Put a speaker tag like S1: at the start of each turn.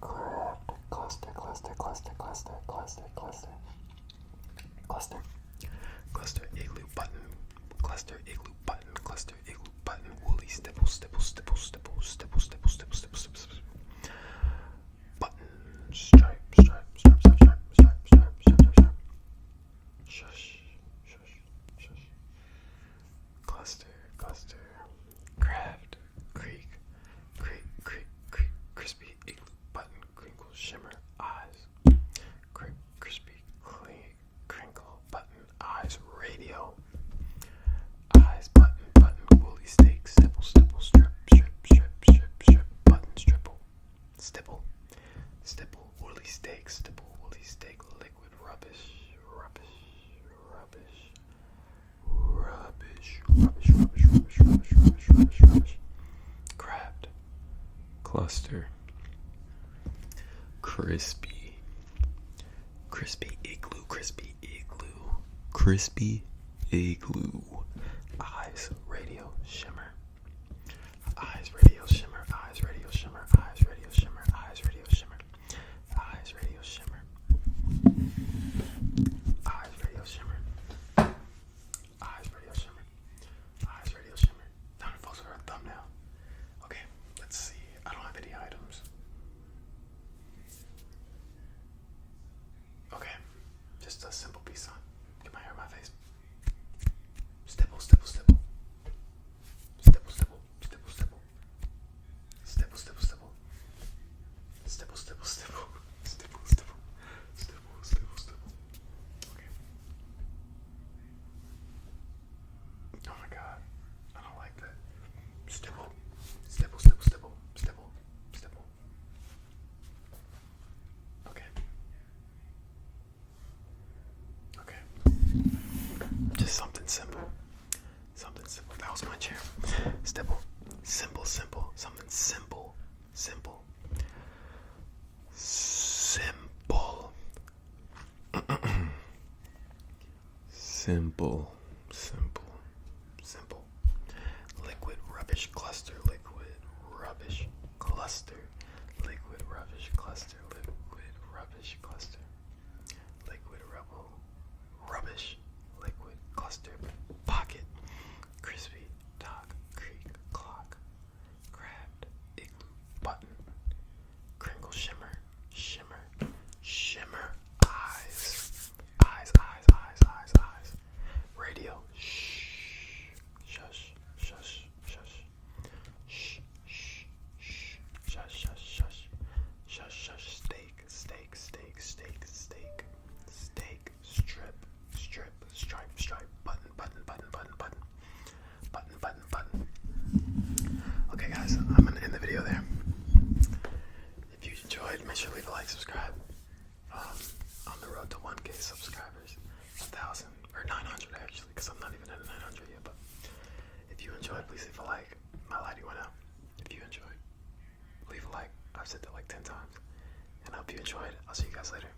S1: Craft. Cluster, cluster, cluster, cluster, cluster, cluster. Cluster. Cluster, igloo button. Cluster, igloo button. Cluster, igloo button. Woolly stipple, stipple, stipple, stipple, stipple, stipple, stipple, stipple, stipple, stipple. Button. Stripe, stripe, stripe, stripe, stripe, stripe, stripe, stripe, stripe. Shush, shush, shush. Cluster, cluster. Craft, creek, creek, creek, creek. Crispy, igloo button. Crinkle, shimmer, eyes. Crispy, clean, crinkle, button, eyes, radio. Eyes, button, button, woolly steak, stipple, stipple, strip, strip, strip, strip, strip, button, stripple, stipple, stipple, woolly steak, stipple, woolly steak, liquid rubbish, rubbish, rubbish, rubbish, rubbish, rubbish, rubbish, rubbish, rubbish, rubbish, rubbish. Craft, cluster, crispy, crispy igloo, crispy igloo, crispy igloo. Eyes, radio, shimmer. Eyes, radio, shimmer. Eyes, radio, shimmer. Eyes, radio, shimmer. Eyes, radio, shimmer. Eyes, radio, shimmer. Eyes, radio, shimmer. Eyes, radio, shimmer. Eyes, radio, shimmer. Time to focus on our thumbnail. Okay, let's see. I don't have any items. Okay, just a simple piece on. Get my hair on my face. Stipple, stipple, stipple. Stipple, stipple, stipple, stipple. Stipple, stipple, stipple. Stipple, stipple, stipple. Stipple, stipple. Stipple, stipple, stipple. Okay. Oh my god. I don't like that. Stipple. Stipple, stipple, stipple. Stipple. Stipple. Okay. Okay. Just something simple. Something simple. That was my chair. Stipple. Simple, simple. Something simple. Simple. Simple. Simple. Simple. Simple. Liquid rubbish cluster. Liquid rubbish cluster. Liquid rubbish cluster. Liquid rubbish cluster. Liquid rubble. Rubbish. Liquid cluster. Pocket. Crispy. Dock. Creek. Clock. Craft. Igloo. Button. Crinkle. Shimmer. Shimmer. Shimmer. Eyes. Eyes. Eyes. Eyes. Eyes. Eyes. Radio. Shh. Shush. Shush. Shush. Shh. Shh. Shh. Shush. Shush. Shush. Shush. Shush. Steak. Steak. Steak. Steak. Steak. Steak. Strip. Strip. Stripe. Stripe. Button. Button. Button. Button. Button. Button. Button. Button. Okay, guys, I'm gonna end the video there. If you enjoyed, make sure to leave a like, subscribe. On the road to 1K subscribers, 1,000 or 900 actually, because I'm not even at 900 yet. But if you enjoyed, please leave a like. My lighting went out. If you enjoyed, leave a like. I've said that like 10 times, and I hope you enjoyed. I'll see you guys later.